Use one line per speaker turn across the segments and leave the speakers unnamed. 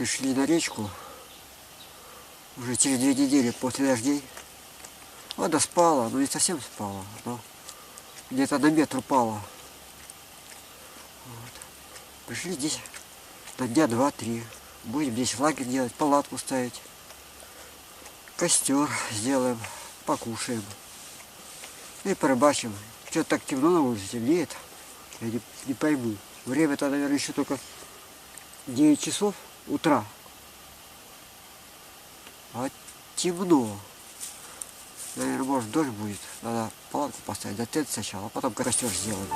Пришли на речку. Уже через 2 недели после дождей. Вода спала, но не совсем спала, но где-то на метр упала. Вот. Пришли здесь на дня 2-3. Будем здесь лагерь делать, палатку ставить. Костер сделаем, покушаем. И порыбачим. Что-то так темно на улице, темнеет. Я не пойму. Время-то, наверное, еще только 9 часов утра. А темно. Наверное, может, дождь будет. Надо палатку поставить, да тент сначала, а потом костер сделаем.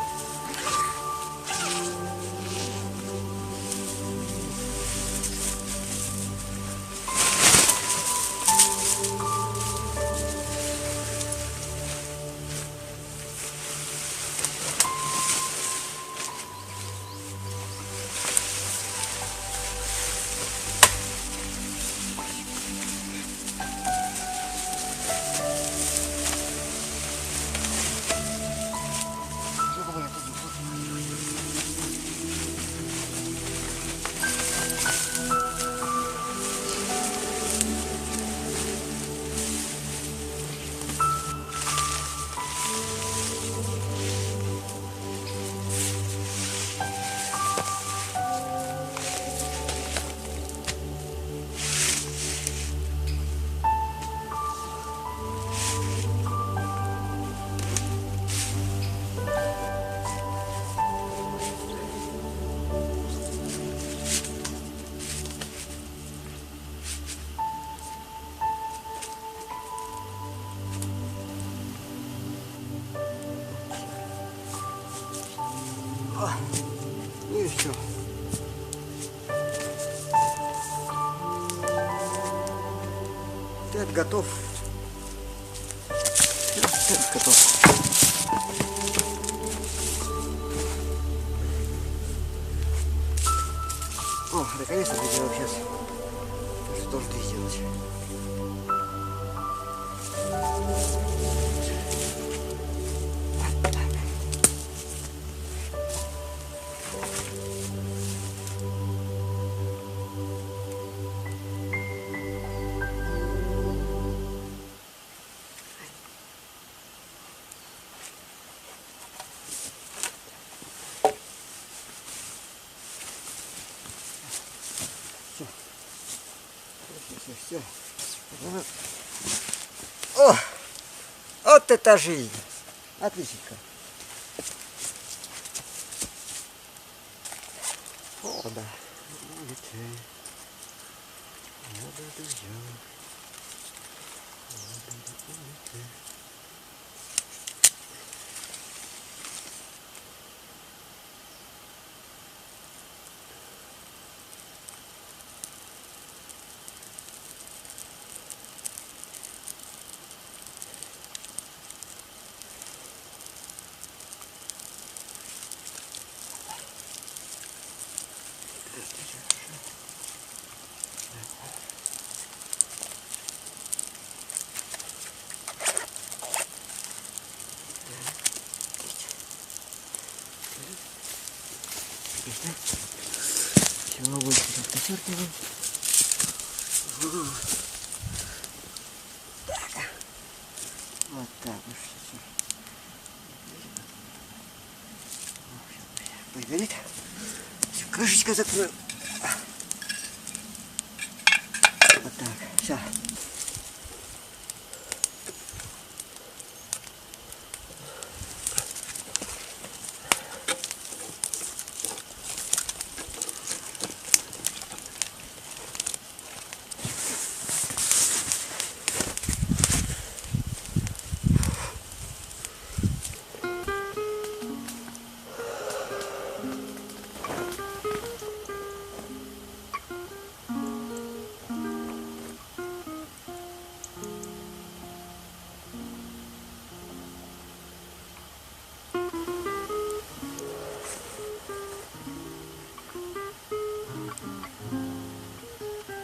Ну и все. Тент готов. Тент готов. О, наконец-то сделал сейчас. Что должен ты сделать? Все. О! Вот это жизнь! Отличненько. О, да. Чего больше так подчеркиваем. Так. Вот так вот. Пусть горит. Крышечка закрою. Вот так. Все.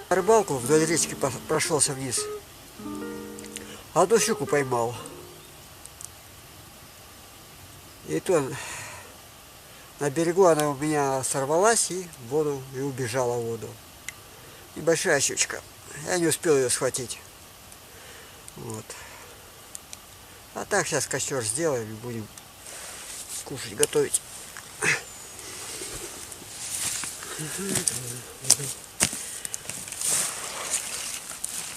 Рыбалку вдоль речки прошелся вниз. Одну щуку поймал. И то на берегу она у меня сорвалась и в воду, и убежала в воду. Небольшая щучка. Я не успел ее схватить. Вот. А так сейчас костер сделаем и будем кушать, готовить.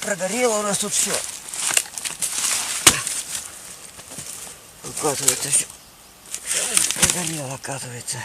Прогорело у нас тут все. Оказывается, все. Прогорело, оказывается.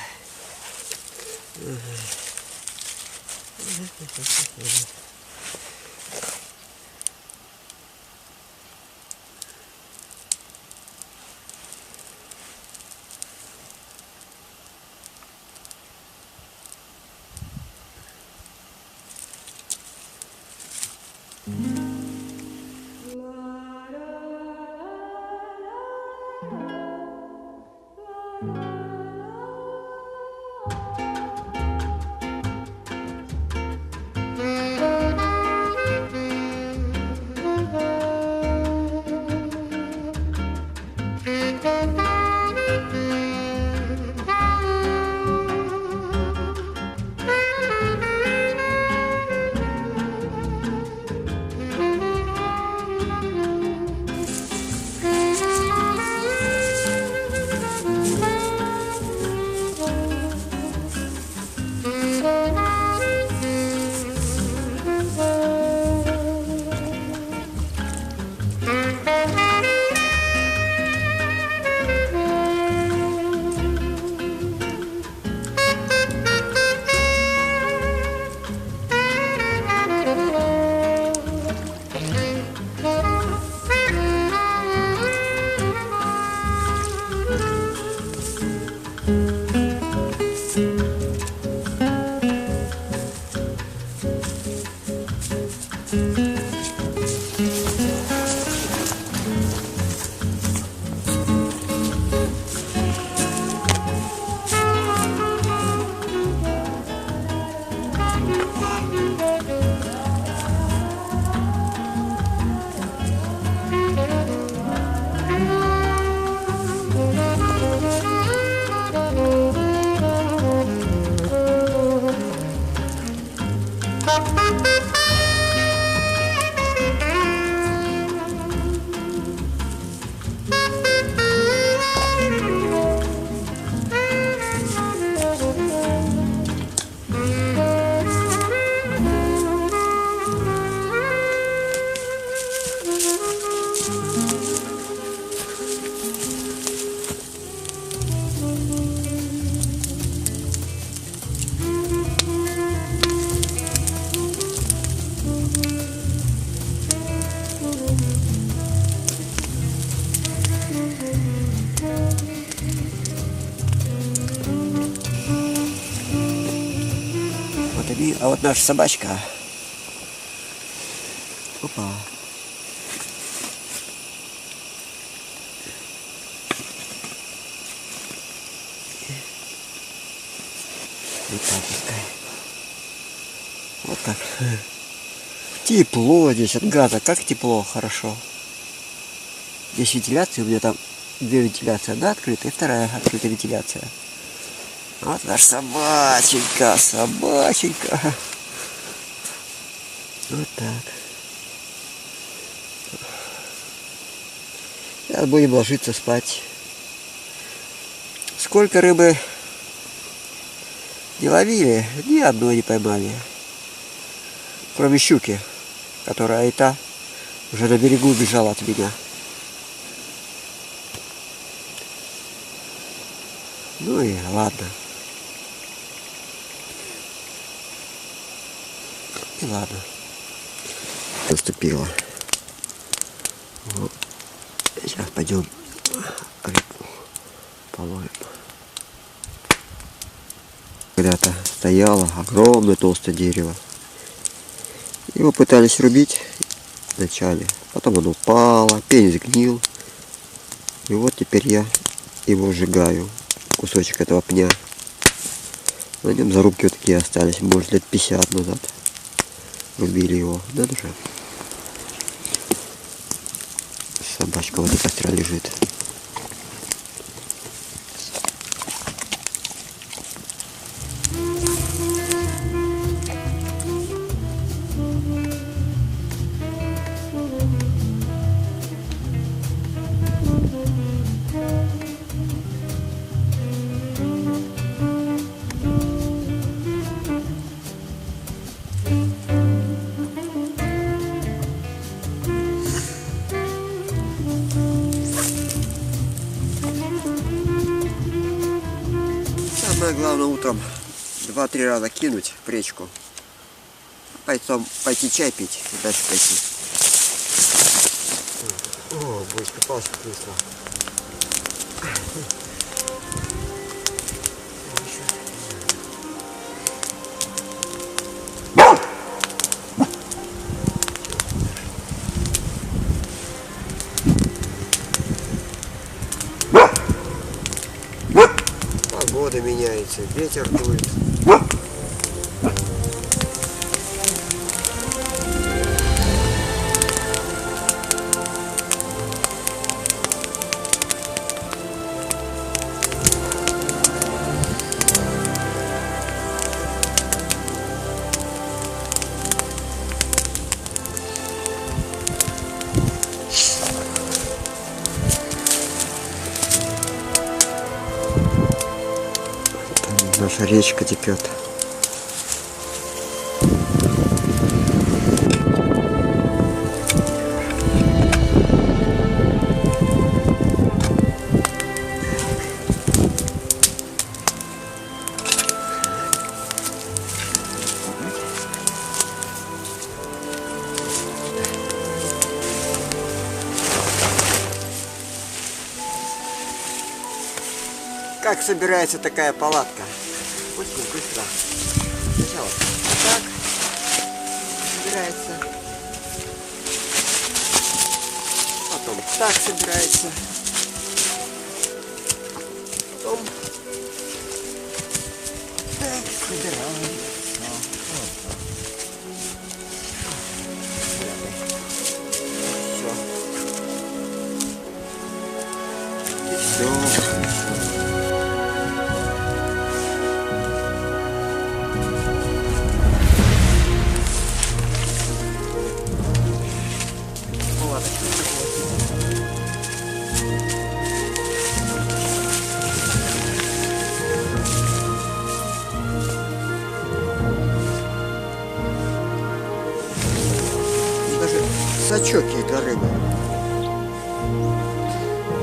А вот наша собачка. Опа. Вот так пускай. Вот так. Тепло здесь от газа. Как тепло, хорошо. Здесь вентиляция. У меня там 2 вентиляции. Одна открытая и вторая открытая вентиляция. Вот наш собаченька, собаченька. Вот так. Сейчас будем ложиться спать. Сколько рыбы не ловили, ни одной не поймали. Кроме щуки, которая и та уже на берегу убежала от меня. Ну и ладно. И ладно. Наступило. Вот. Сейчас пойдем рыбу половим. Когда-то стояло огромное толстое дерево. Его пытались рубить вначале. Потом оно упало, пень сгнил. И вот теперь я его сжигаю. Кусочек этого пня. На нем зарубки вот такие остались. Может, лет 50 назад. Рубили его. Надо же. Собачка вот эта костра лежит. Самое главное утром 2-3 раза кинуть в речку. Потом пойти чай пить и дальше пойти. О, будет попался вкусно. Погода меняется, ветер дует. Наша речка текет. Как собирается такая палатка? Очень быстро. Сначала так собирается. Потом так собирается. Потом так собирается. Все. И все. Даже сачок есть для рыбы.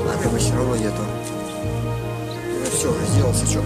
А рыбы все равно нету. Я все, сделал сачок.